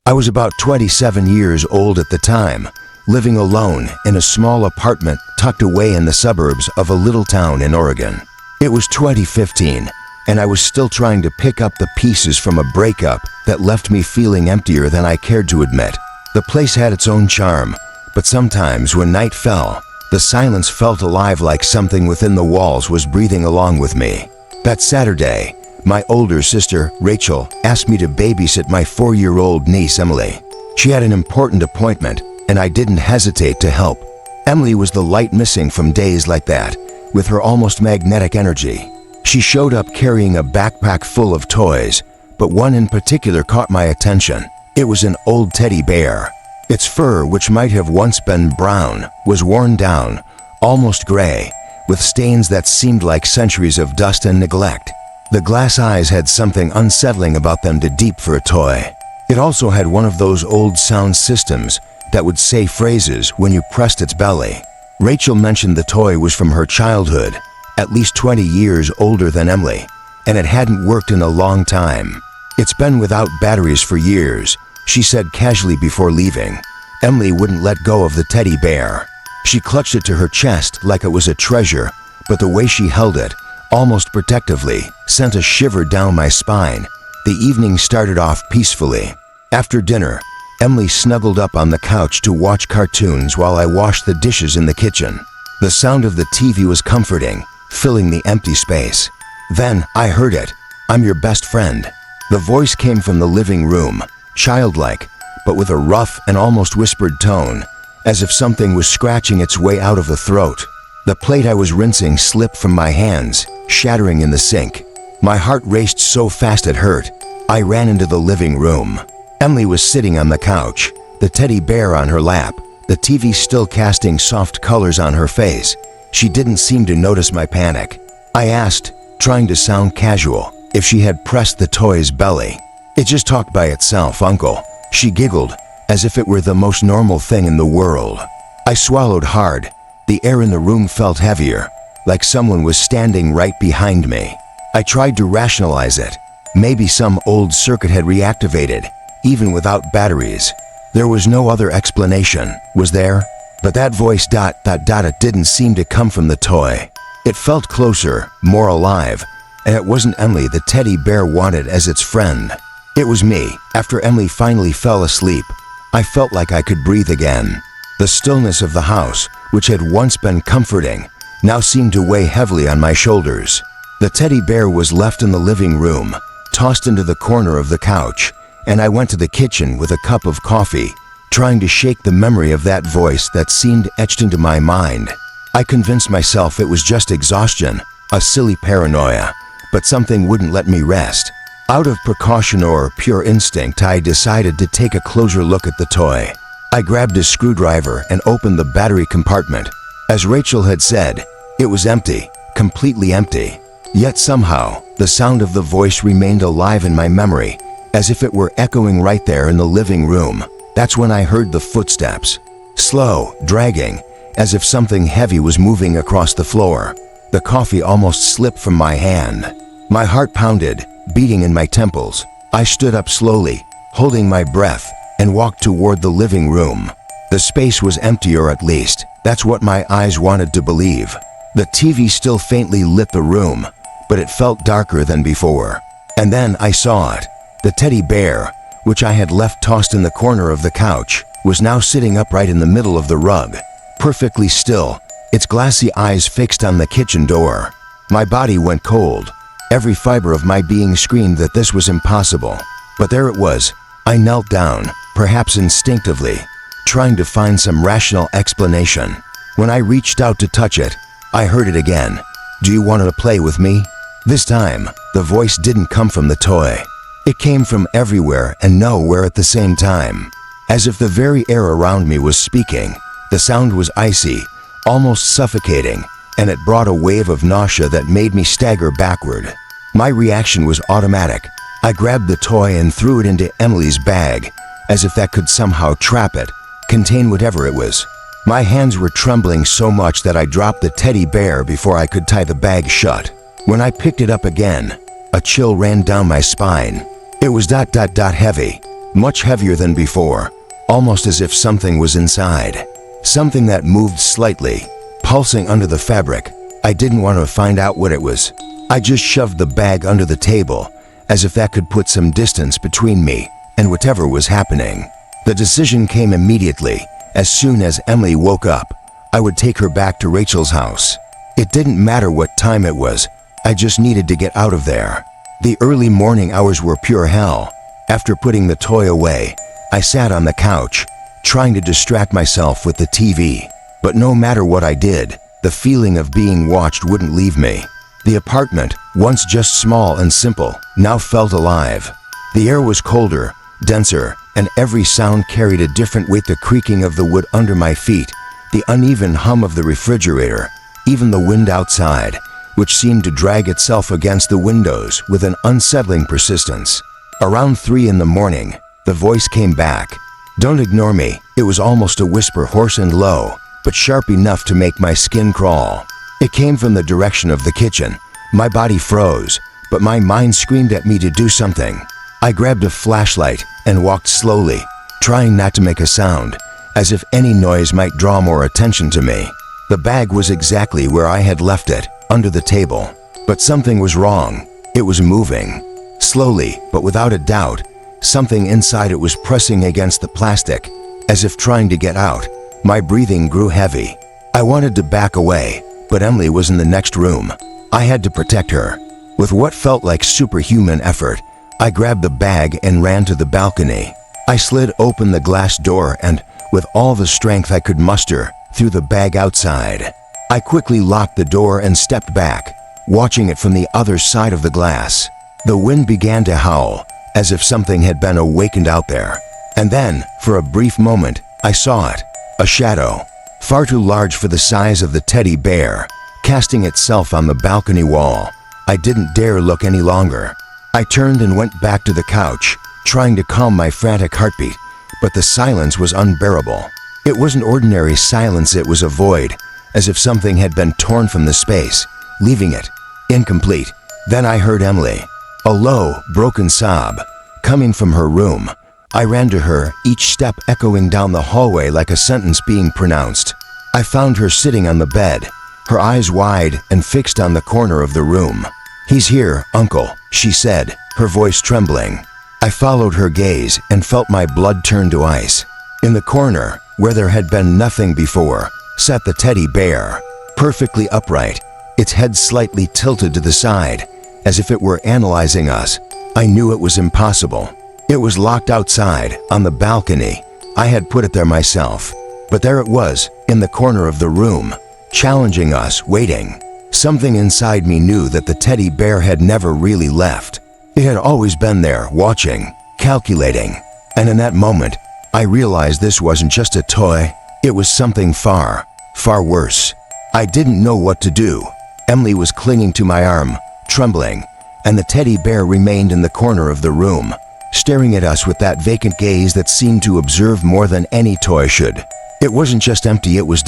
I was about 27 years old at the time, living alone in a small apartment tucked away in the suburbs of a little town in Oregon. It was 2015, and I was still trying to pick up the pieces from a breakup that left me feeling emptier than I cared to admit. The place had its own charm, but sometimes when night fell, the silence felt alive, like something within the walls was breathing along with me. That Saturday, my older sister, Rachel, asked me to babysit my 4-year-old niece, Emily. She had an important appointment, and I didn't hesitate to help. Emily was the light missing from days like that, with her almost magnetic energy. She showed up carrying a backpack full of toys, but one in particular caught my attention. It was an old teddy bear. Its fur, which might have once been brown, was worn down, almost gray, with stains that seemed like centuries of dust and neglect. The glass eyes had something unsettling about them to deep for a toy. It also had one of those old sound systems that would say phrases when you pressed its belly. Rachel mentioned the toy was from her childhood, at least 20 years older than Emily, and it hadn't worked in a long time. It's been without batteries for years, she said casually before leaving. Emily wouldn't let go of the teddy bear. She clutched it to her chest like it was a treasure, but the way she held it, almost protectively, sent a shiver down my spine. The evening started off peacefully. After dinner, Emily snuggled up on the couch to watch cartoons while I washed the dishes in the kitchen. The sound of the TV was comforting, filling the empty space. Then I heard it. "I'm your best friend." The voice came from the living room, childlike, but with a rough and almost whispered tone, as if something was scratching its way out of the throat. The plate I was rinsing slipped from my hands, shattering in the sink. My heart raced so fast it hurt. I ran into the living room. Emily was sitting on the couch, the teddy bear on her lap, the TV still casting soft colors on her face. She didn't seem to notice my panic. I asked, trying to sound casual, if she had pressed the toy's belly. "It just talked by itself, Uncle," she giggled, as if it were the most normal thing in the world. I swallowed hard. The air in the room felt heavier, like someone was standing right behind me. I tried to rationalize it. Maybe some old circuit had reactivated, even without batteries. There was no other explanation, was there? But that voice it didn't seem to come from the toy. It felt closer, more alive, and it wasn't Emily the teddy bear wanted as its friend. It was me. After Emily finally fell asleep, I felt like I could breathe again. The stillness of the house, which had once been comforting, now seemed to weigh heavily on my shoulders. The teddy bear was left in the living room, tossed into the corner of the couch, and I went to the kitchen with a cup of coffee, trying to shake the memory of that voice that seemed etched into my mind. I convinced myself it was just exhaustion, a silly paranoia, but something wouldn't let me rest. Out of precaution or pure instinct, I decided to take a closer look at the toy. I grabbed a screwdriver and opened the battery compartment. As Rachel had said, it was empty, completely empty. Yet somehow, the sound of the voice remained alive in my memory, as if it were echoing right there in the living room. That's when I heard the footsteps. Slow, dragging, as if something heavy was moving across the floor. The coffee almost slipped from my hand. My heart pounded, beating in my temples. I stood up slowly, holding my breath, and walked toward the living room. The space was empty, or at least, that's what my eyes wanted to believe. The TV still faintly lit the room, but it felt darker than before. And then I saw it. The teddy bear, which I had left tossed in the corner of the couch, was now sitting upright in the middle of the rug, perfectly still, its glassy eyes fixed on the kitchen door. My body went cold. Every fiber of my being screamed that this was impossible. But there it was. I knelt down, perhaps instinctively, trying to find some rational explanation. When I reached out to touch it, I heard it again. "Do you want to play with me?" This time, the voice didn't come from the toy. It came from everywhere and nowhere at the same time, as if the very air around me was speaking. The sound was icy, almost suffocating, and it brought a wave of nausea that made me stagger backward. My reaction was automatic. I grabbed the toy and threw it into Emily's bag, as if that could somehow trap it, contain whatever it was. My hands were trembling so much that I dropped the teddy bear before I could tie the bag shut. When I picked it up again, a chill ran down my spine. It was heavy, much heavier than before, almost as if something was inside. Something that moved slightly, pulsing under the fabric. I didn't want to find out what it was. I just shoved the bag under the table, as if that could put some distance between me and whatever was happening. The decision came immediately. As soon as Emily woke up, I would take her back to Rachel's house. It didn't matter what time it was, I just needed to get out of there. The early morning hours were pure hell. After putting the toy away, I sat on the couch, trying to distract myself with the TV. But no matter what I did, the feeling of being watched wouldn't leave me. The apartment, once just small and simple, now felt alive. The air was colder, denser, and every sound carried a different weight. The creaking of the wood under my feet, the uneven hum of the refrigerator, even the wind outside, which seemed to drag itself against the windows with an unsettling persistence. Around 3 in the morning, the voice came back. "Don't ignore me." It was almost a whisper, hoarse and low, but sharp enough to make my skin crawl. It came from the direction of the kitchen. My body froze, but my mind screamed at me to do something. I grabbed a flashlight and walked slowly, trying not to make a sound, as if any noise might draw more attention to me. The bag was exactly where I had left it, under the table. But something was wrong. It was moving. Slowly, but without a doubt, something inside it was pressing against the plastic, as if trying to get out. My breathing grew heavy. I wanted to back away, but Emily was in the next room. I had to protect her. With what felt like superhuman effort, I grabbed the bag and ran to the balcony. I slid open the glass door and, with all the strength I could muster, threw the bag outside. I quickly locked the door and stepped back, watching it from the other side of the glass. The wind began to howl, as if something had been awakened out there. And then, for a brief moment, I saw it. A shadow, far too large for the size of the teddy bear, casting itself on the balcony wall. I didn't dare look any longer. I turned and went back to the couch, trying to calm my frantic heartbeat, but the silence was unbearable. It wasn't ordinary silence, it was a void, as if something had been torn from the space, leaving it incomplete. Then I heard Emily, a low, broken sob, coming from her room. I ran to her, each step echoing down the hallway like a sentence being pronounced. I found her sitting on the bed, her eyes wide and fixed on the corner of the room. "He's here, Uncle," she said, her voice trembling. I followed her gaze and felt my blood turn to ice. In the corner, where there had been nothing before, sat the teddy bear, perfectly upright, its head slightly tilted to the side, as if it were analyzing us. I knew it was impossible. It was locked outside, on the balcony. I had put it there myself. But there it was, in the corner of the room, challenging us, waiting. Something inside me knew that the teddy bear had never really left. It had always been there, watching, calculating. And in that moment, I realized this wasn't just a toy. It was something far, far worse. I didn't know what to do. Emily was clinging to my arm, trembling, and the teddy bear remained in the corner of the room, staring at us with that vacant gaze that seemed to observe more than any toy should. It wasn't just empty, it was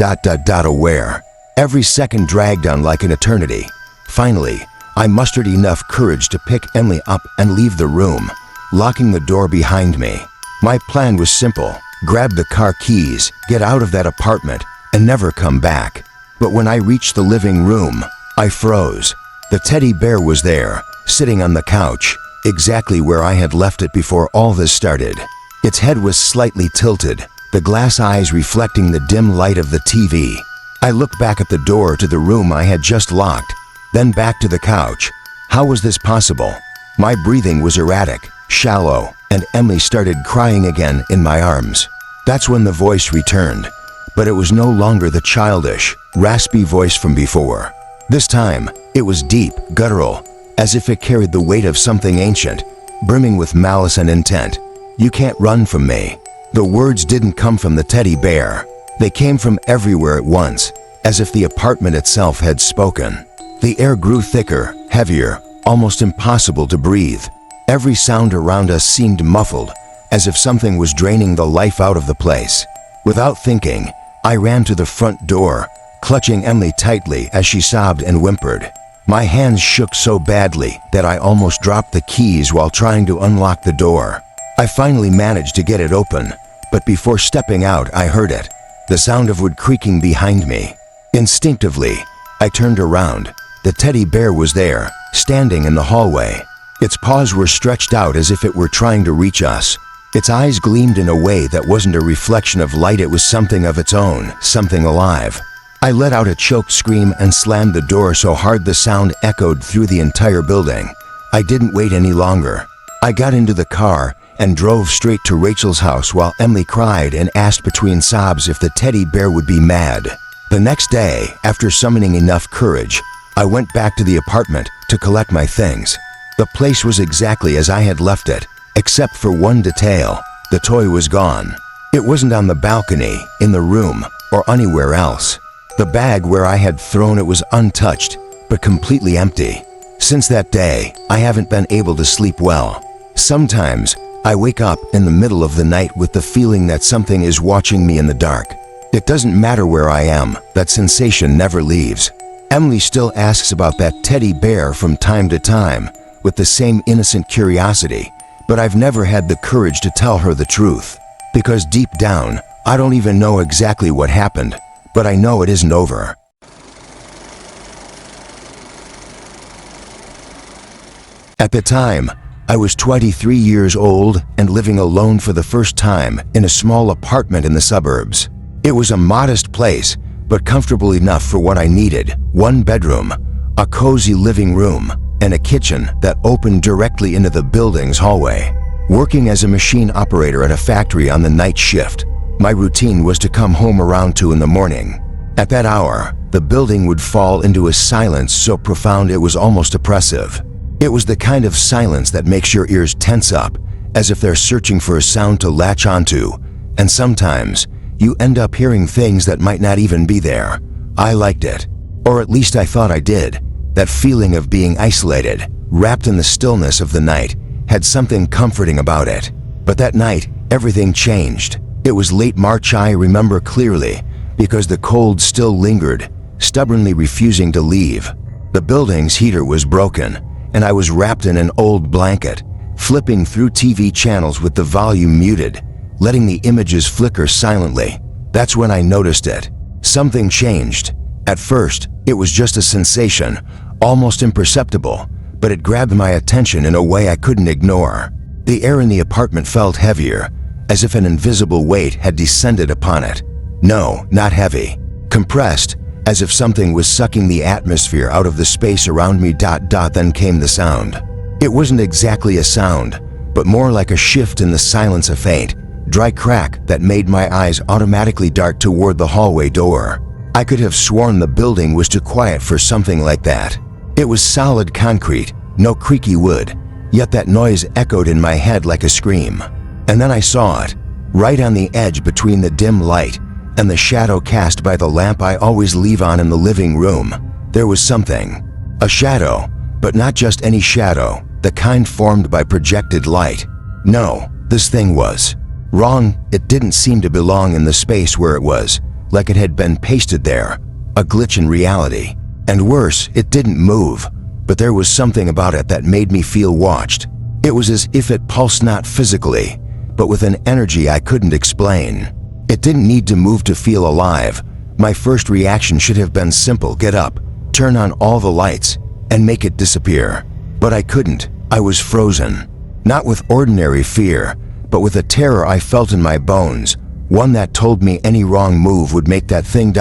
aware. Every second dragged on like an eternity. Finally, I mustered enough courage to pick Emily up and leave the room, locking the door behind me. My plan was simple: grab the car keys, get out of that apartment, and never come back. But when I reached the living room, I froze. The teddy bear was there, sitting on the couch, exactly where I had left it before all this started. Its head was slightly tilted, the glass eyes reflecting the dim light of the TV. I looked back at the door to the room I had just locked, then back to the couch. How was this possible? My breathing was erratic, shallow, and Emily started crying again in my arms. That's when the voice returned, but it was no longer the childish, raspy voice from before. This time, it was deep, guttural, as if it carried the weight of something ancient, brimming with malice and intent. "You can't run from me." The words didn't come from the teddy bear. They came from everywhere at once, as if the apartment itself had spoken. The air grew thicker, heavier, almost impossible to breathe. Every sound around us seemed muffled, as if something was draining the life out of the place. Without thinking, I ran to the front door, clutching Emily tightly as she sobbed and whimpered. My hands shook so badly that I almost dropped the keys while trying to unlock the door. I finally managed to get it open, but before stepping out I heard it, the sound of wood creaking behind me. Instinctively, I turned around. The teddy bear was there, standing in the hallway. Its paws were stretched out as if it were trying to reach us. Its eyes gleamed in a way that wasn't a reflection of light, it was something of its own, something alive. I let out a choked scream and slammed the door so hard the sound echoed through the entire building. I didn't wait any longer. I got into the car and drove straight to Rachel's house while Emily cried and asked between sobs if the teddy bear would be mad. The next day, after summoning enough courage, I went back to the apartment to collect my things. The place was exactly as I had left it, except for one detail. The toy was gone. It wasn't on the balcony, in the room, or anywhere else. The bag where I had thrown it was untouched, but completely empty. Since that day, I haven't been able to sleep well. Sometimes, I wake up in the middle of the night with the feeling that something is watching me in the dark. It doesn't matter where I am, that sensation never leaves. Emily still asks about that teddy bear from time to time, with the same innocent curiosity, but I've never had the courage to tell her the truth. Because deep down, I don't even know exactly what happened, but I know it isn't over. At the time, I was 23 years old and living alone for the first time in a small apartment in the suburbs. It was a modest place, but comfortable enough for what I needed. One bedroom, a cozy living room, and a kitchen that opened directly into the building's hallway. Working as a machine operator at a factory on the night shift, my routine was to come home around 2 in the morning. At that hour, the building would fall into a silence so profound it was almost oppressive. It was the kind of silence that makes your ears tense up, as if they're searching for a sound to latch onto, and sometimes you end up hearing things that might not even be there. I liked it, or at least I thought I did. That feeling of being isolated, wrapped in the stillness of the night, had something comforting about it. But that night, everything changed. It was late March, I remember clearly, because the cold still lingered, stubbornly refusing to leave. The building's heater was broken, and I was wrapped in an old blanket, flipping through TV channels with the volume muted, letting the images flicker silently. That's when I noticed it. Something changed. At first, it was just a sensation, almost imperceptible, but it grabbed my attention in a way I couldn't ignore. The air in the apartment felt heavier, as if an invisible weight had descended upon it. No, not heavy. Compressed, as if something was sucking the atmosphere out of the space around me. Then came the sound. It wasn't exactly a sound, but more like a shift in the silence, a faint, dry crack that made my eyes automatically dart toward the hallway door. I could have sworn the building was too quiet for something like that. It was solid concrete, no creaky wood, yet that noise echoed in my head like a scream. And then I saw it, right on the edge between the dim light and the shadow cast by the lamp I always leave on in the living room. There was something. A shadow, but not just any shadow, the kind formed by projected light. No, this thing was wrong. It didn't seem to belong in the space where it was, like it had been pasted there, a glitch in reality. And worse, it didn't move, but there was something about it that made me feel watched. It was as if it pulsed not physically, but with an energy I couldn't explain. It didn't need to move to feel alive. My first reaction should have been simple: get up, turn on all the lights, and make it disappear. But I couldn't. I was frozen. Not with ordinary fear, but with a terror I felt in my bones, one that told me any wrong move would make that thing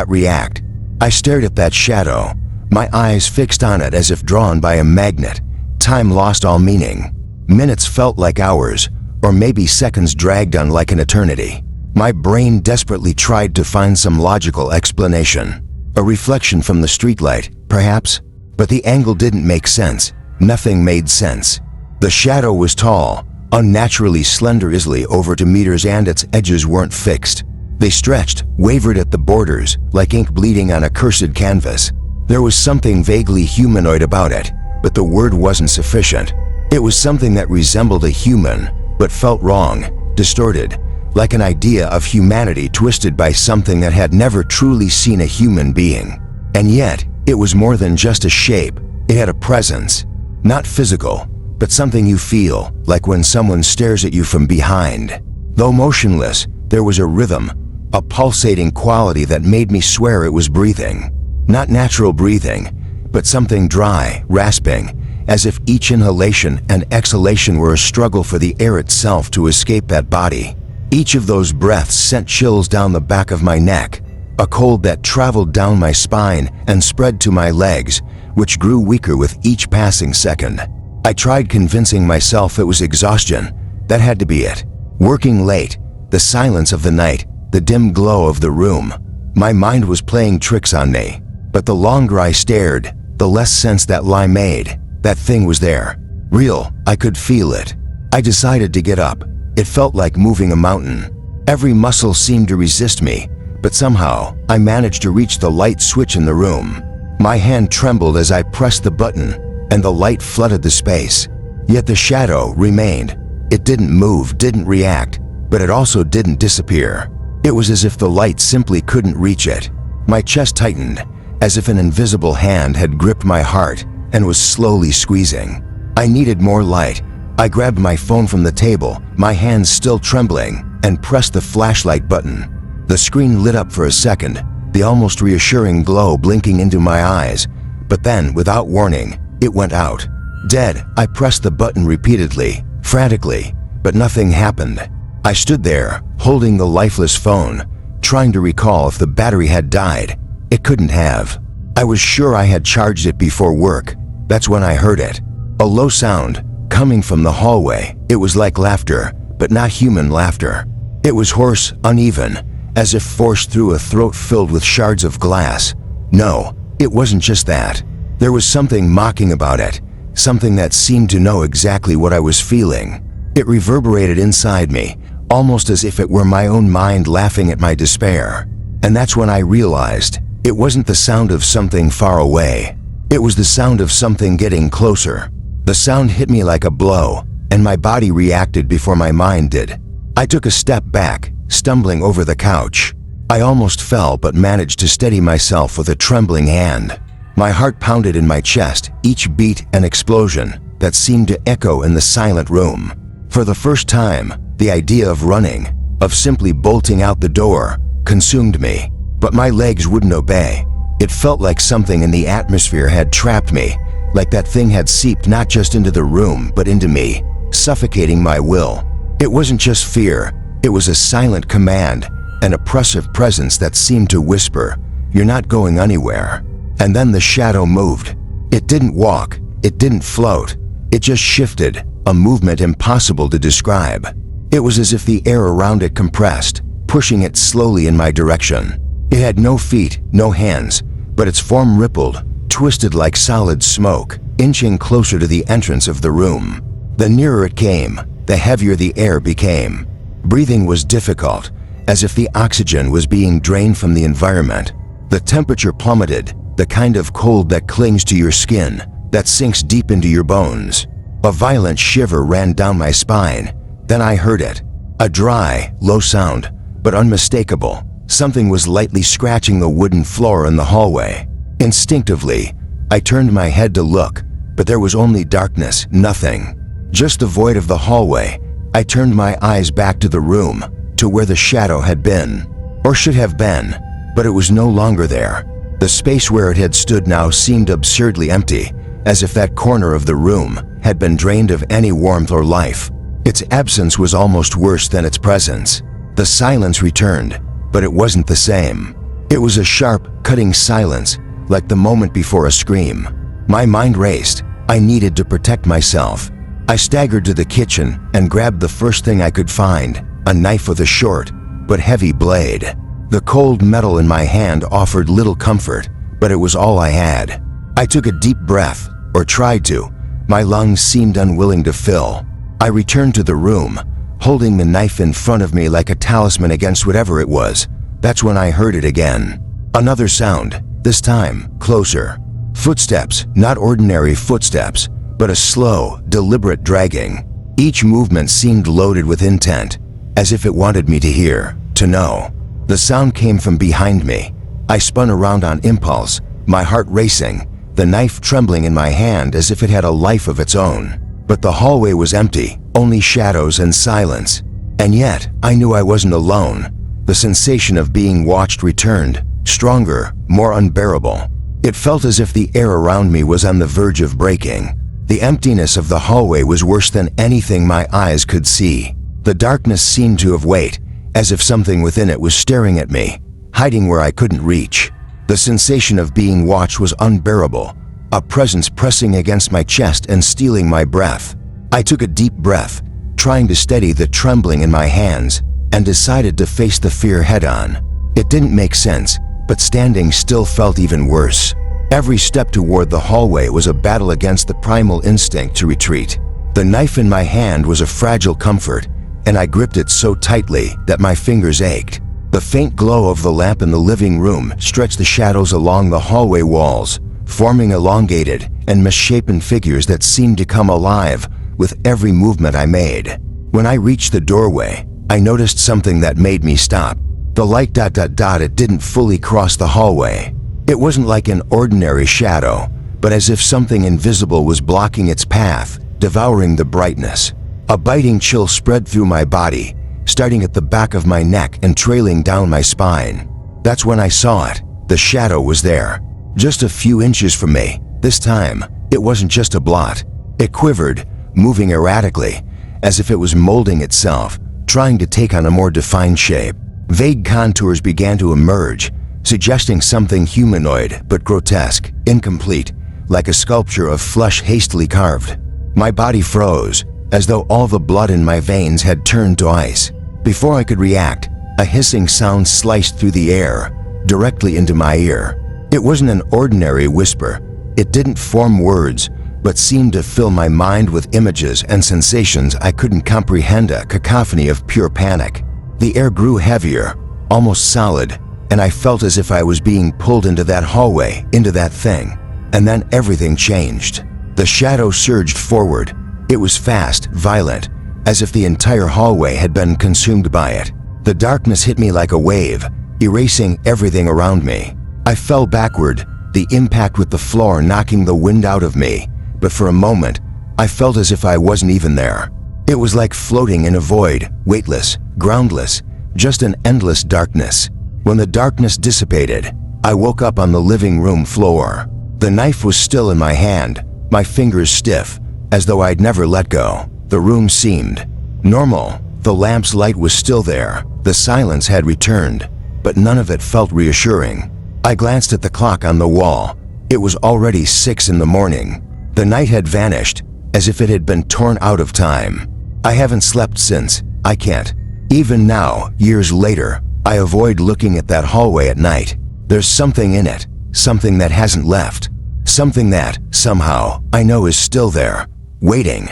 react. I stared at that shadow, my eyes fixed on it as if drawn by a magnet. Time lost all meaning. Minutes felt like hours, or maybe seconds dragged on like an eternity. My brain desperately tried to find some logical explanation. A reflection from the streetlight, perhaps? But the angle didn't make sense. Nothing made sense. The shadow was tall, unnaturally slender, easily over 2 meters, and its edges weren't fixed. They stretched, wavered at the borders, like ink bleeding on a cursed canvas. There was something vaguely humanoid about it, but the word wasn't sufficient. It was something that resembled a human, but felt wrong, distorted, like an idea of humanity twisted by something that had never truly seen a human being. And yet, it was more than just a shape. It had a presence. Not physical, but something you feel, like when someone stares at you from behind. Though motionless, there was a rhythm, a pulsating quality that made me swear it was breathing. Not natural breathing, but something dry, rasping, as if each inhalation and exhalation were a struggle for the air itself to escape that body. Each of those breaths sent chills down the back of my neck, a cold that traveled down my spine and spread to my legs, which grew weaker with each passing second. I tried convincing myself it was exhaustion. That had to be it. Working late, the silence of the night, the dim glow of the room. My mind was playing tricks on me. But the longer I stared, the less sense that lie made. That thing was there. Real. I could feel it. I decided to get up. It felt like moving a mountain. Every muscle seemed to resist me, but somehow I managed to reach the light switch in the room. My hand trembled as I pressed the button, and the light flooded the space. Yet the shadow remained. It didn't move, didn't react, but it also didn't disappear. It was as if the light simply couldn't reach it. My chest tightened, as if an invisible hand had gripped my heart and was slowly squeezing. I needed more light. I grabbed my phone from the table, my hands still trembling, and pressed the flashlight button. The screen lit up for a second, the almost reassuring glow blinking into my eyes, but then, without warning, it went out. Dead. I pressed the button repeatedly, frantically, but nothing happened. I stood there, holding the lifeless phone, trying to recall if the battery had died. It couldn't have. I was sure I had charged it before work. That's when I heard it. A low sound, coming from the hallway. It was like laughter, but not human laughter. It was hoarse, uneven, as if forced through a throat filled with shards of glass. No, it wasn't just that. There was something mocking about it, something that seemed to know exactly what I was feeling. It reverberated inside me, almost as if it were my own mind laughing at my despair. And that's when I realized it wasn't the sound of something far away. It was the sound of something getting closer. The sound hit me like a blow, and my body reacted before my mind did. I took a step back, stumbling over the couch. I almost fell but managed to steady myself with a trembling hand. My heart pounded in my chest, each beat an explosion that seemed to echo in the silent room. For the first time, the idea of running, of simply bolting out the door, consumed me. But my legs wouldn't obey. It felt like something in the atmosphere had trapped me, like that thing had seeped not just into the room, but into me, suffocating my will. It wasn't just fear, it was a silent command, an oppressive presence that seemed to whisper, "You're not going anywhere." And then the shadow moved. It didn't walk, it didn't float, it just shifted, a movement impossible to describe. It was as if the air around it compressed, pushing it slowly in my direction. It had no feet, no hands, but its form rippled, twisted like solid smoke, inching closer to the entrance of the room. The nearer it came, the heavier the air became. Breathing was difficult, as if the oxygen was being drained from the environment. The temperature plummeted, the kind of cold that clings to your skin, that sinks deep into your bones. A violent shiver ran down my spine. Then I heard it. A dry, low sound, but unmistakable. Something was lightly scratching the wooden floor in the hallway. Instinctively, I turned my head to look, but there was only darkness, nothing. Just the void of the hallway. I turned my eyes back to the room, to where the shadow had been. Or should have been, but it was no longer there. The space where it had stood now seemed absurdly empty, as if that corner of the room had been drained of any warmth or life. Its absence was almost worse than its presence. The silence returned, but it wasn't the same. It was a sharp, cutting silence, like the moment before a scream. My mind raced. I needed to protect myself. I staggered to the kitchen and grabbed the first thing I could find, a knife with a short but heavy blade. The cold metal in my hand offered little comfort, but it was all I had. I took a deep breath, or tried to. My lungs seemed unwilling to fill. I returned to the room, holding the knife in front of me like a talisman against whatever it was. That's when I heard it again. Another sound, this time closer. Footsteps, not ordinary footsteps, but a slow, deliberate dragging. Each movement seemed loaded with intent, as if it wanted me to hear, to know. The sound came from behind me. I spun around on impulse, my heart racing, the knife trembling in my hand as if it had a life of its own. But the hallway was empty, only shadows and silence. And yet, I knew I wasn't alone. The sensation of being watched returned, stronger, more unbearable. It felt as if the air around me was on the verge of breaking. The emptiness of the hallway was worse than anything my eyes could see. The darkness seemed to have weight, as if something within it was staring at me, hiding where I couldn't reach. The sensation of being watched was unbearable, a presence pressing against my chest and stealing my breath. I took a deep breath, trying to steady the trembling in my hands, and decided to face the fear head-on. It didn't make sense, but standing still felt even worse. Every step toward the hallway was a battle against the primal instinct to retreat. The knife in my hand was a fragile comfort, and I gripped it so tightly that my fingers ached. The faint glow of the lamp in the living room stretched the shadows along the hallway walls, forming elongated and misshapen figures that seemed to come alive with every movement I made. When I reached the doorway, I noticed something that made me stop. The light it didn't fully cross the hallway. It wasn't like an ordinary shadow, but as if something invisible was blocking its path, devouring the brightness. A biting chill spread through my body, starting at the back of my neck and trailing down my spine. That's when I saw it. The shadow was there, just a few inches from me. This time, it wasn't just a blot. It quivered, moving erratically, as if it was molding itself, trying to take on a more defined shape. Vague contours began to emerge, suggesting something humanoid but grotesque, incomplete, like a sculpture of flesh hastily carved. My body froze, as though all the blood in my veins had turned to ice. Before I could react, a hissing sound sliced through the air, directly into my ear. It wasn't an ordinary whisper. It didn't form words, but seemed to fill my mind with images and sensations I couldn't comprehend, a cacophony of pure panic. The air grew heavier, almost solid, and I felt as if I was being pulled into that hallway, into that thing. And then everything changed. The shadow surged forward. It was fast, violent, as if the entire hallway had been consumed by it. The darkness hit me like a wave, erasing everything around me. I fell backward, the impact with the floor knocking the wind out of me, but for a moment, I felt as if I wasn't even there. It was like floating in a void, weightless, groundless, just an endless darkness. When the darkness dissipated, I woke up on the living room floor. The knife was still in my hand, my fingers stiff, as though I'd never let go. The room seemed normal. The lamp's light was still there. The silence had returned, but none of it felt reassuring. I glanced at the clock on the wall. It was already 6 in the morning. The night had vanished, as if it had been torn out of time. I haven't slept since. I can't. Even now, years later, I avoid looking at that hallway at night. There's something in it, something that hasn't left. Something that, somehow, I know is still there, waiting.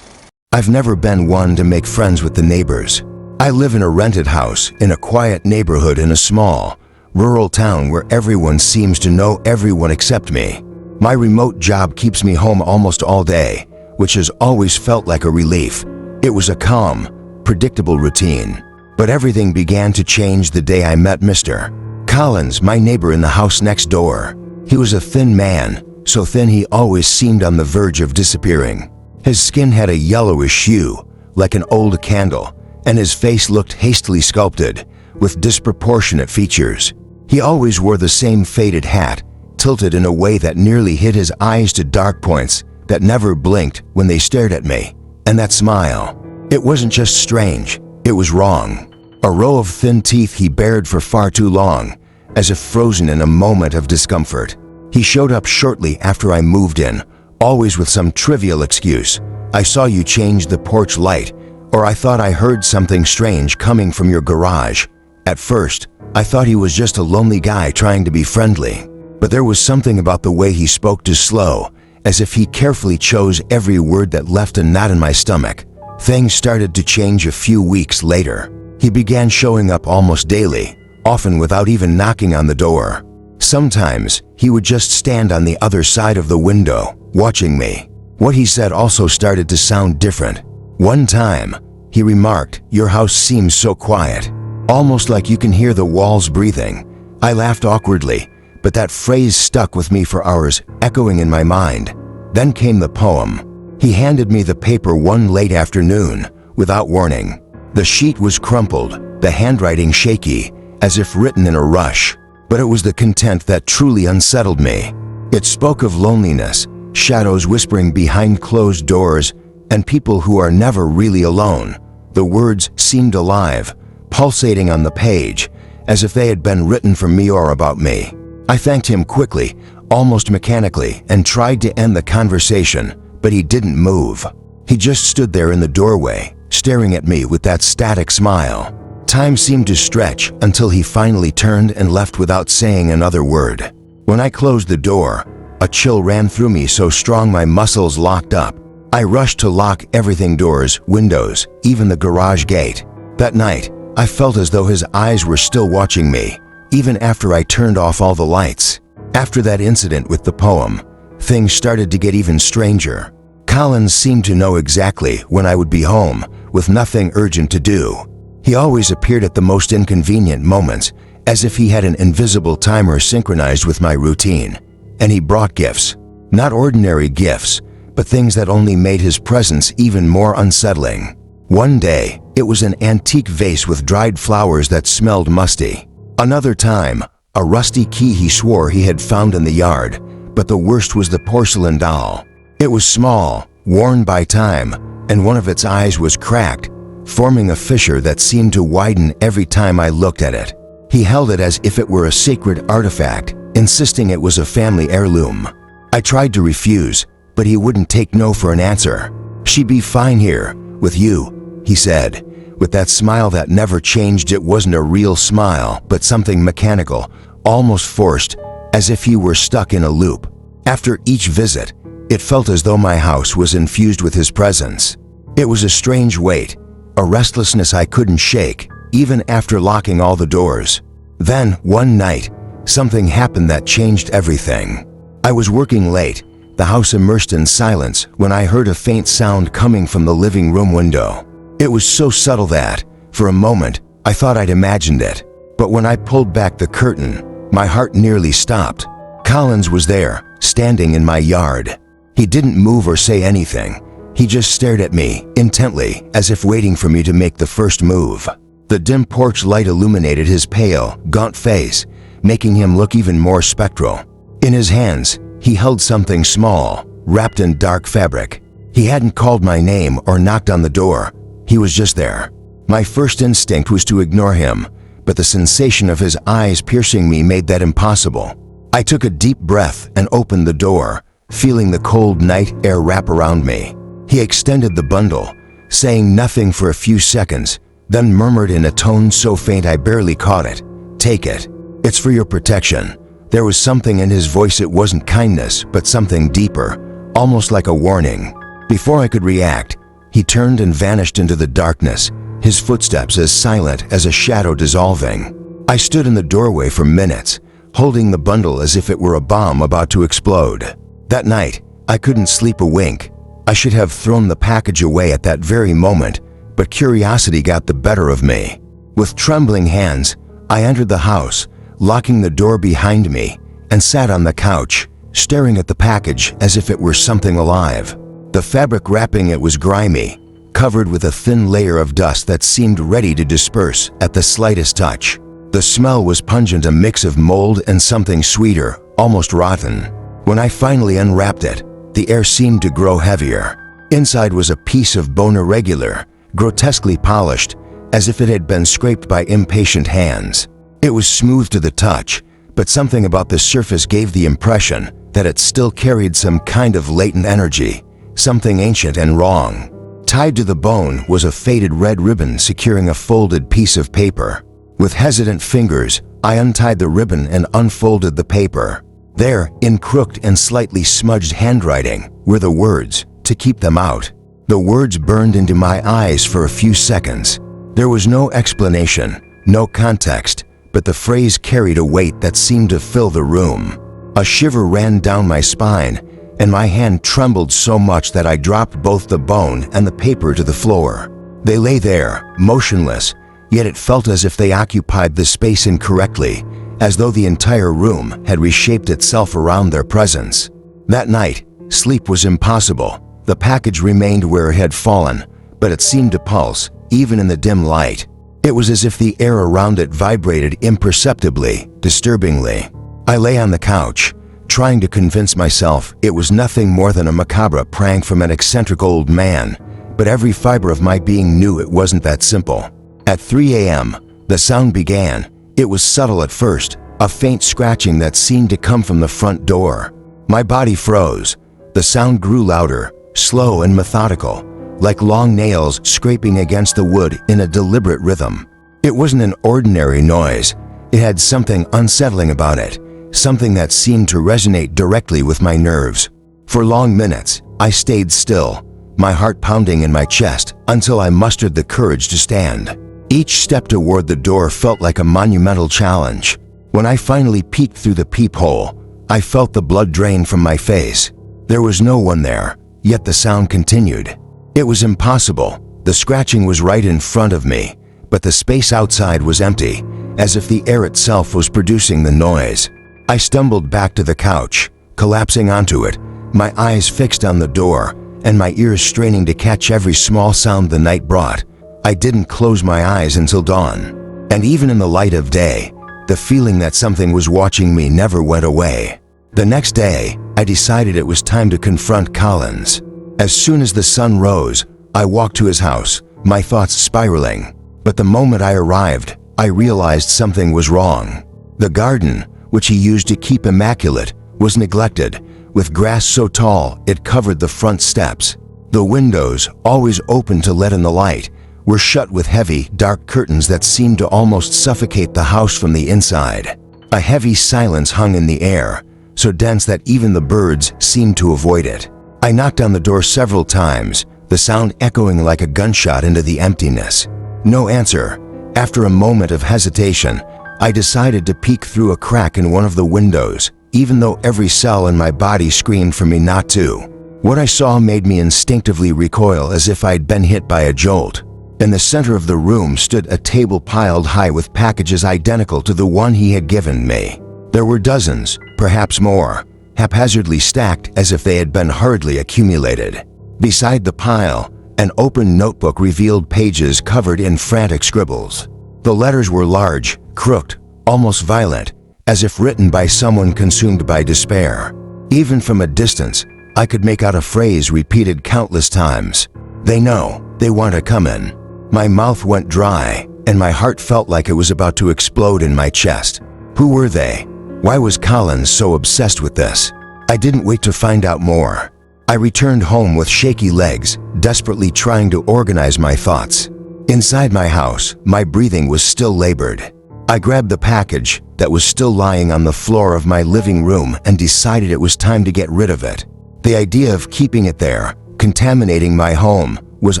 I've never been one to make friends with the neighbors. I live in a rented house in a quiet neighborhood in a small, rural town where everyone seems to know everyone except me. My remote job keeps me home almost all day, which has always felt like a relief. It was a calm, predictable routine. But everything began to change the day I met Mr. Collins, my neighbor in the house next door. He was a thin man, so thin he always seemed on the verge of disappearing. His skin had a yellowish hue, like an old candle, and his face looked hastily sculpted, with disproportionate features. He always wore the same faded hat, tilted in a way that nearly hid his eyes to dark points that never blinked when they stared at me. And that smile, it wasn't just strange, it was wrong. A row of thin teeth he bared for far too long, as if frozen in a moment of discomfort. He showed up shortly after I moved in, always with some trivial excuse. I saw you change the porch light, or I thought I heard something strange coming from your garage. At first, I thought he was just a lonely guy trying to be friendly. But there was something about the way he spoke too slow, as if he carefully chose every word that left a knot in my stomach. Things started to change a few weeks later. He began showing up almost daily, often without even knocking on the door. Sometimes, he would just stand on the other side of the window, watching me. What he said also started to sound different. One time, he remarked, "Your house seems so quiet, almost like you can hear the walls breathing." I laughed awkwardly, but that phrase stuck with me for hours, echoing in my mind. Then came the poem. He handed me the paper one late afternoon, without warning. The sheet was crumpled, the handwriting shaky, as if written in a rush. But it was the content that truly unsettled me. It spoke of loneliness, shadows whispering behind closed doors, and people who are never really alone. The words seemed alive, pulsating on the page, as if they had been written for me or about me. I thanked him quickly, almost mechanically, and tried to end the conversation, but he didn't move. He just stood there in the doorway, staring at me with that static smile. Time seemed to stretch until he finally turned and left without saying another word. When I closed the door, a chill ran through me so strong my muscles locked up. I rushed to lock everything, doors, windows, even the garage gate. That night, I felt as though his eyes were still watching me, even after I turned off all the lights. After that incident with the poem, things started to get even stranger. Collins seemed to know exactly when I would be home, with nothing urgent to do. He always appeared at the most inconvenient moments, as if he had an invisible timer synchronized with my routine. And he brought gifts. Not ordinary gifts, but things that only made his presence even more unsettling. One day, it was an antique vase with dried flowers that smelled musty. Another time, a rusty key he swore he had found in the yard, but the worst was the porcelain doll. It was small, worn by time, and one of its eyes was cracked, forming a fissure that seemed to widen every time I looked at it. He held it as if it were a sacred artifact, insisting it was a family heirloom. I tried to refuse, but he wouldn't take no for an answer. "She'd be fine here, with you," he said, with that smile that never changed. It wasn't a real smile, but something mechanical, almost forced, as if he were stuck in a loop. After each visit, it felt as though my house was infused with his presence. It was a strange weight, a restlessness I couldn't shake, even after locking all the doors. Then, one night, something happened that changed everything. I was working late, the house immersed in silence, when I heard a faint sound coming from the living room window. It was so subtle that, for a moment, I thought I'd imagined it. But when I pulled back the curtain, my heart nearly stopped. Collins was there, standing in my yard. He didn't move or say anything. He just stared at me, intently, as if waiting for me to make the first move. The dim porch light illuminated his pale, gaunt face, making him look even more spectral. In his hands, he held something small, wrapped in dark fabric. He hadn't called my name or knocked on the door. He was just there. My first instinct was to ignore him, but the sensation of his eyes piercing me made that impossible. I took a deep breath and opened the door, feeling the cold night air wrap around me. He extended the bundle, saying nothing for a few seconds, then murmured in a tone so faint I barely caught it, "Take it. It's for your protection." There was something in his voice. It wasn't kindness, but something deeper, almost like a warning. Before I could react, he turned and vanished into the darkness, his footsteps as silent as a shadow dissolving. I stood in the doorway for minutes, holding the bundle as if it were a bomb about to explode. That night, I couldn't sleep a wink. I should have thrown the package away at that very moment, but curiosity got the better of me. With trembling hands, I entered the house, locking the door behind me, and sat on the couch, staring at the package as if it were something alive. The fabric wrapping it was grimy, covered with a thin layer of dust that seemed ready to disperse at the slightest touch. The smell was pungent, a mix of mold and something sweeter, almost rotten. When I finally unwrapped it, the air seemed to grow heavier. Inside was a piece of bone, irregular, grotesquely polished, as if it had been scraped by impatient hands. It was smooth to the touch, but something about the surface gave the impression that it still carried some kind of latent energy, something ancient and wrong. Tied to the bone was a faded red ribbon securing a folded piece of paper. With hesitant fingers, I untied the ribbon and unfolded the paper. There, in crooked and slightly smudged handwriting, were the words, "To keep them out." The words burned into my eyes for a few seconds. There was no explanation, no context, but the phrase carried a weight that seemed to fill the room. A shiver ran down my spine, and my hand trembled so much that I dropped both the bone and the paper to the floor. They lay there, motionless, yet it felt as if they occupied the space incorrectly, as though the entire room had reshaped itself around their presence. That night, sleep was impossible. The package remained where it had fallen, but it seemed to pulse, even in the dim light. It was as if the air around it vibrated imperceptibly, disturbingly. I lay on the couch, trying to convince myself it was nothing more than a macabre prank from an eccentric old man, but every fiber of my being knew it wasn't that simple. At 3 a.m., the sound began. It was subtle at first, a faint scratching that seemed to come from the front door. My body froze. The sound grew louder, slow and methodical, like long nails scraping against the wood in a deliberate rhythm. It wasn't an ordinary noise. It had something unsettling about it, something that seemed to resonate directly with my nerves. For long minutes, I stayed still, my heart pounding in my chest, until I mustered the courage to stand. Each step toward the door felt like a monumental challenge. When I finally peeked through the peephole, I felt the blood drain from my face. There was no one there, yet the sound continued. It was impossible. The scratching was right in front of me, but the space outside was empty, as if the air itself was producing the noise. I stumbled back to the couch, collapsing onto it, my eyes fixed on the door, and my ears straining to catch every small sound the night brought. I didn't close my eyes until dawn. And even in the light of day, the feeling that something was watching me never went away. The next day, I decided it was time to confront Collins. As soon as the sun rose, I walked to his house, my thoughts spiraling. But the moment I arrived, I realized something was wrong. The garden, which he used to keep immaculate, was neglected, with grass so tall it covered the front steps. The windows, always open to let in the light, were shut with heavy, dark curtains that seemed to almost suffocate the house from the inside. A heavy silence hung in the air, so dense that even the birds seemed to avoid it. I knocked on the door several times, the sound echoing like a gunshot into the emptiness. No answer. After a moment of hesitation, I decided to peek through a crack in one of the windows, even though every cell in my body screamed for me not to. What I saw made me instinctively recoil as if I'd been hit by a jolt. In the center of the room stood a table piled high with packages identical to the one he had given me. There were dozens, perhaps more, haphazardly stacked as if they had been hurriedly accumulated. Beside the pile, an open notebook revealed pages covered in frantic scribbles. The letters were large, crooked, almost violent, as if written by someone consumed by despair. Even from a distance, I could make out a phrase repeated countless times. "They know, they want to come in." My mouth went dry, and my heart felt like it was about to explode in my chest. Who were they? Why was Collins so obsessed with this? I didn't wait to find out more. I returned home with shaky legs, desperately trying to organize my thoughts. Inside my house, my breathing was still labored. I grabbed the package that was still lying on the floor of my living room and decided it was time to get rid of it. The idea of keeping it there, contaminating my home, was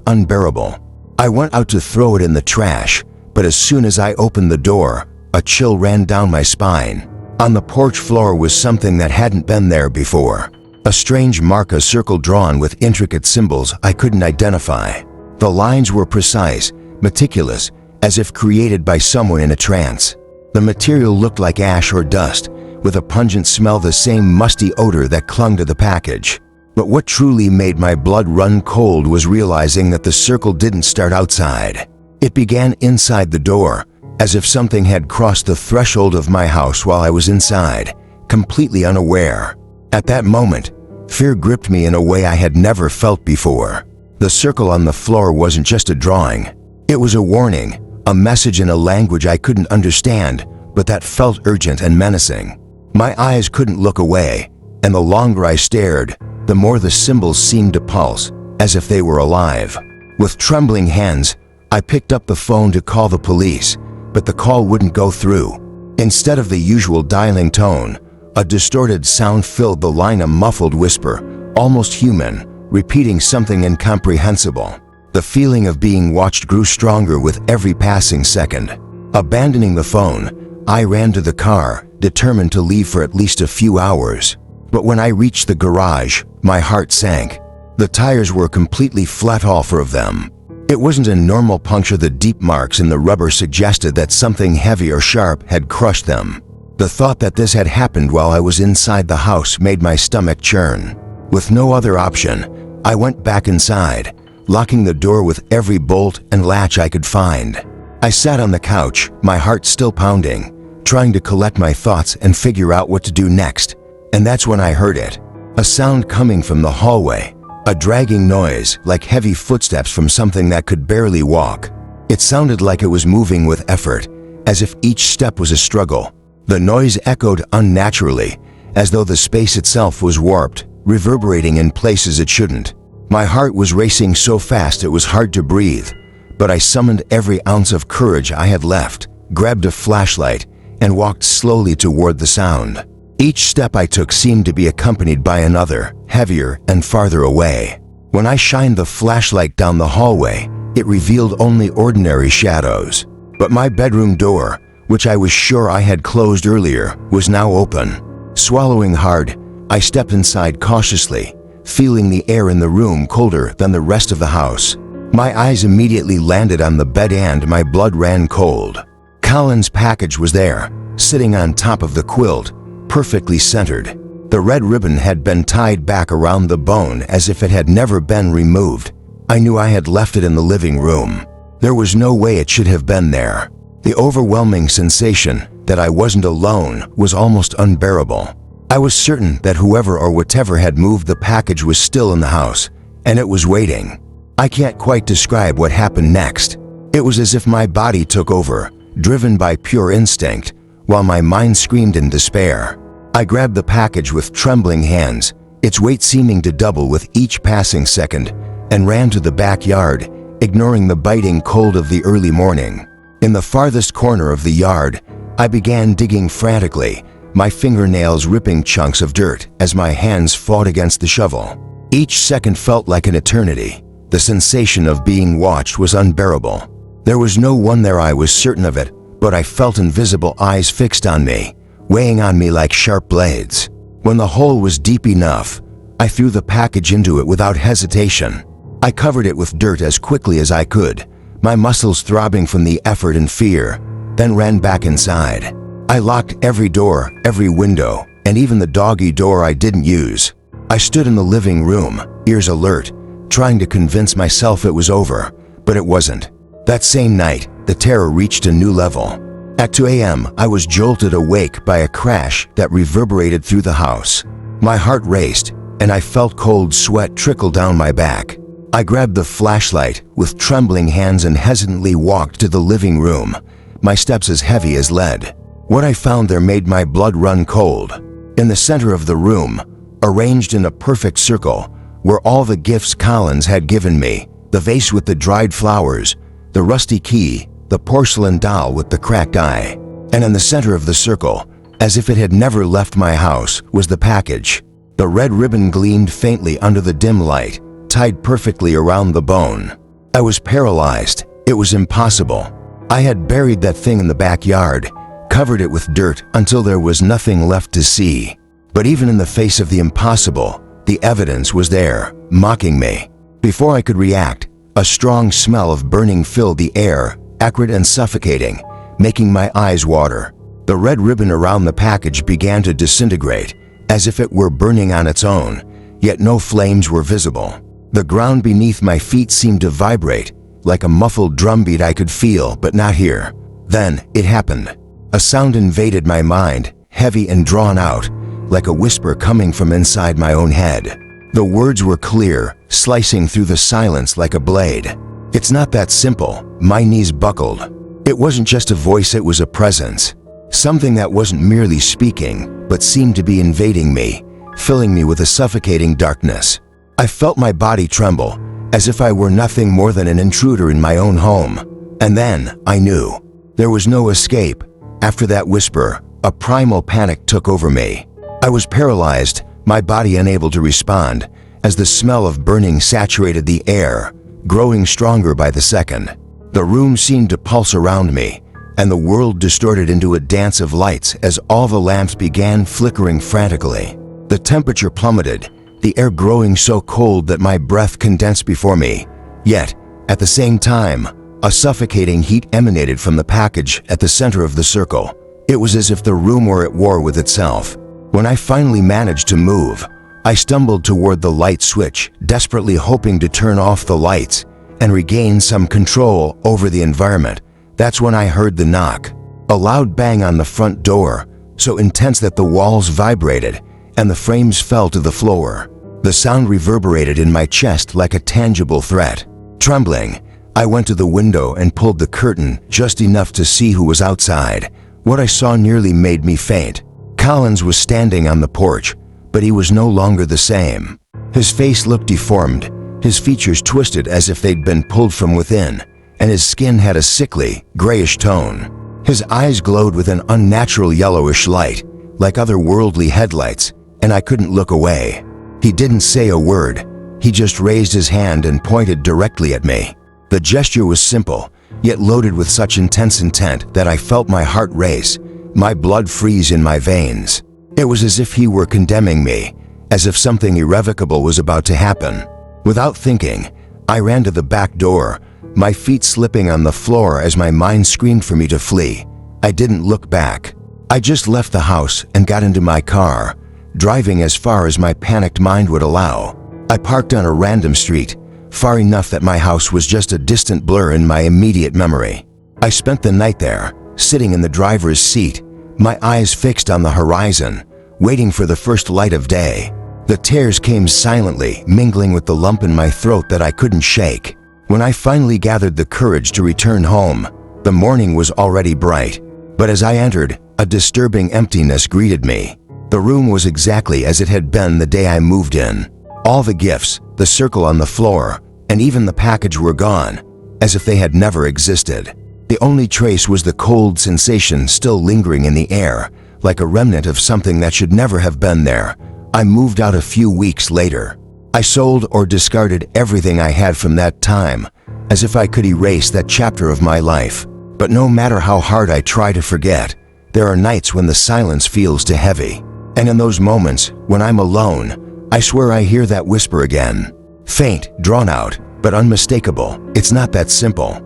unbearable. I went out to throw it in the trash, but as soon as I opened the door, a chill ran down my spine. On the porch floor was something that hadn't been there before. A strange mark, a circle drawn with intricate symbols I couldn't identify. The lines were precise, meticulous, as if created by someone in a trance. The material looked like ash or dust, with a pungent smell, the same musty odor that clung to the package. But what truly made my blood run cold was realizing that the circle didn't start outside. It began inside the door, as if something had crossed the threshold of my house while I was inside, completely unaware. At that moment, fear gripped me in a way I had never felt before. The circle on the floor wasn't just a drawing. It was a warning, a message in a language I couldn't understand, but that felt urgent and menacing. My eyes couldn't look away, and the longer I stared, the more the symbols seemed to pulse, as if they were alive. With trembling hands, I picked up the phone to call the police, but the call wouldn't go through. Instead of the usual dialing tone, a distorted sound filled the line, a muffled whisper, almost human, repeating something incomprehensible. The feeling of being watched grew stronger with every passing second. Abandoning the phone, I ran to the car, determined to leave for at least a few hours. But when I reached the garage, my heart sank. The tires were completely flat, all four of them. It wasn't a normal puncture. The deep marks in the rubber suggested that something heavy or sharp had crushed them. The thought that this had happened while I was inside the house made my stomach churn. With no other option, I went back inside, locking the door with every bolt and latch I could find. I sat on the couch, my heart still pounding, trying to collect my thoughts and figure out what to do next. And that's when I heard it. A sound coming from the hallway, a dragging noise like heavy footsteps from something that could barely walk. It sounded like it was moving with effort, as if each step was a struggle. The noise echoed unnaturally, as though the space itself was warped, reverberating in places it shouldn't. My heart was racing so fast it was hard to breathe, but I summoned every ounce of courage I had left, grabbed a flashlight, and walked slowly toward the sound. Each step I took seemed to be accompanied by another, heavier and farther away. When I shined the flashlight down the hallway, it revealed only ordinary shadows. But my bedroom door, which I was sure I had closed earlier, was now open. Swallowing hard, I stepped inside cautiously, feeling the air in the room colder than the rest of the house. My eyes immediately landed on the bed and my blood ran cold. Colin's package was there, sitting on top of the quilt, perfectly centered. The red ribbon had been tied back around the bone as if it had never been removed. I knew I had left it in the living room. There was no way it should have been there. The overwhelming sensation that I wasn't alone was almost unbearable. I was certain that whoever or whatever had moved the package was still in the house, and it was waiting. I can't quite describe what happened next. It was as if my body took over, driven by pure instinct, while my mind screamed in despair. I grabbed the package with trembling hands, its weight seeming to double with each passing second, and ran to the backyard, ignoring the biting cold of the early morning. In the farthest corner of the yard, I began digging frantically, my fingernails ripping chunks of dirt as my hands fought against the shovel. Each second felt like an eternity. The sensation of being watched was unbearable. There was no one there, I was certain of it, but I felt invisible eyes fixed on me, weighing on me like sharp blades. When the hole was deep enough, I threw the package into it without hesitation. I covered it with dirt as quickly as I could, my muscles throbbing from the effort and fear, then ran back inside. I locked every door, every window, and even the doggy door I didn't use. I stood in the living room, ears alert, trying to convince myself it was over, but it wasn't. That same night, the terror reached a new level. At 2 a.m., I was jolted awake by a crash that reverberated through the house. My heart raced, and I felt cold sweat trickle down my back. I grabbed the flashlight with trembling hands and hesitantly walked to the living room, my steps as heavy as lead. What I found there made my blood run cold. In the center of the room, arranged in a perfect circle, were all the gifts Collins had given me: the vase with the dried flowers, the rusty key, the porcelain doll with the cracked eye. And in the center of the circle, as if it had never left my house, was the package. The red ribbon gleamed faintly under the dim light, tied perfectly around the bone. I was paralyzed. It was impossible. I had buried that thing in the backyard, covered it with dirt until there was nothing left to see. But even in the face of the impossible, the evidence was there, mocking me. Before I could react, a strong smell of burning filled the air, acrid and suffocating, making my eyes water. The red ribbon around the package began to disintegrate, as if it were burning on its own, yet no flames were visible. The ground beneath my feet seemed to vibrate, like a muffled drumbeat I could feel but not hear. Then it happened. A sound invaded my mind, heavy and drawn out, like a whisper coming from inside my own head. The words were clear, slicing through the silence like a blade. It's not that simple. My knees buckled. It wasn't just a voice, it was a presence. Something that wasn't merely speaking, but seemed to be invading me, filling me with a suffocating darkness. I felt my body tremble, as if I were nothing more than an intruder in my own home. And then I knew. There was no escape. After that whisper, a primal panic took over me. I was paralyzed, my body unable to respond, as the smell of burning saturated the air, growing stronger by the second. The room seemed to pulse around me, and the world distorted into a dance of lights as all the lamps began flickering frantically. The temperature plummeted, the air growing so cold that my breath condensed before me. Yet, at the same time, a suffocating heat emanated from the package at the center of the circle, It was as if the room were at war with itself. When I finally managed to move, I stumbled toward the light switch, desperately hoping to turn off the lights and regain some control over the environment. That's when I heard the knock. A loud bang on the front door, so intense that the walls vibrated and the frames fell to the floor. The sound reverberated in my chest like a tangible threat. Trembling, I went to the window and pulled the curtain just enough to see who was outside. What I saw nearly made me faint. Collins was standing on the porch, but he was no longer the same. His face looked deformed, his features twisted as if they'd been pulled from within, and his skin had a sickly, grayish tone. His eyes glowed with an unnatural yellowish light, like otherworldly headlights, and I couldn't look away. He didn't say a word. He just raised his hand and pointed directly at me. The gesture was simple, yet loaded with such intense intent that I felt my heart race, my blood freeze in my veins. It was as if he were condemning me, as if something irrevocable was about to happen. Without thinking, I ran to the back door, my feet slipping on the floor as my mind screamed for me to flee. I didn't look back. I just left the house and got into my car, driving as far as my panicked mind would allow. I parked on a random street, far enough that my house was just a distant blur in my immediate memory. I spent the night there, sitting in the driver's seat, my eyes fixed on the horizon, waiting for the first light of day. The tears came silently, mingling with the lump in my throat that I couldn't shake. When I finally gathered the courage to return home, the morning was already bright. But as I entered, a disturbing emptiness greeted me. The room was exactly as it had been the day I moved in. All the gifts, the circle on the floor, and even the package were gone, as if they had never existed. The only trace was the cold sensation still lingering in the air, like a remnant of something that should never have been there. I moved out a few weeks later. I sold or discarded everything I had from that time, as if I could erase that chapter of my life. But no matter how hard I try to forget, there are nights when the silence feels too heavy. And in those moments, when I'm alone, I swear I hear that whisper again. Faint, drawn out, but unmistakable. It's not that simple.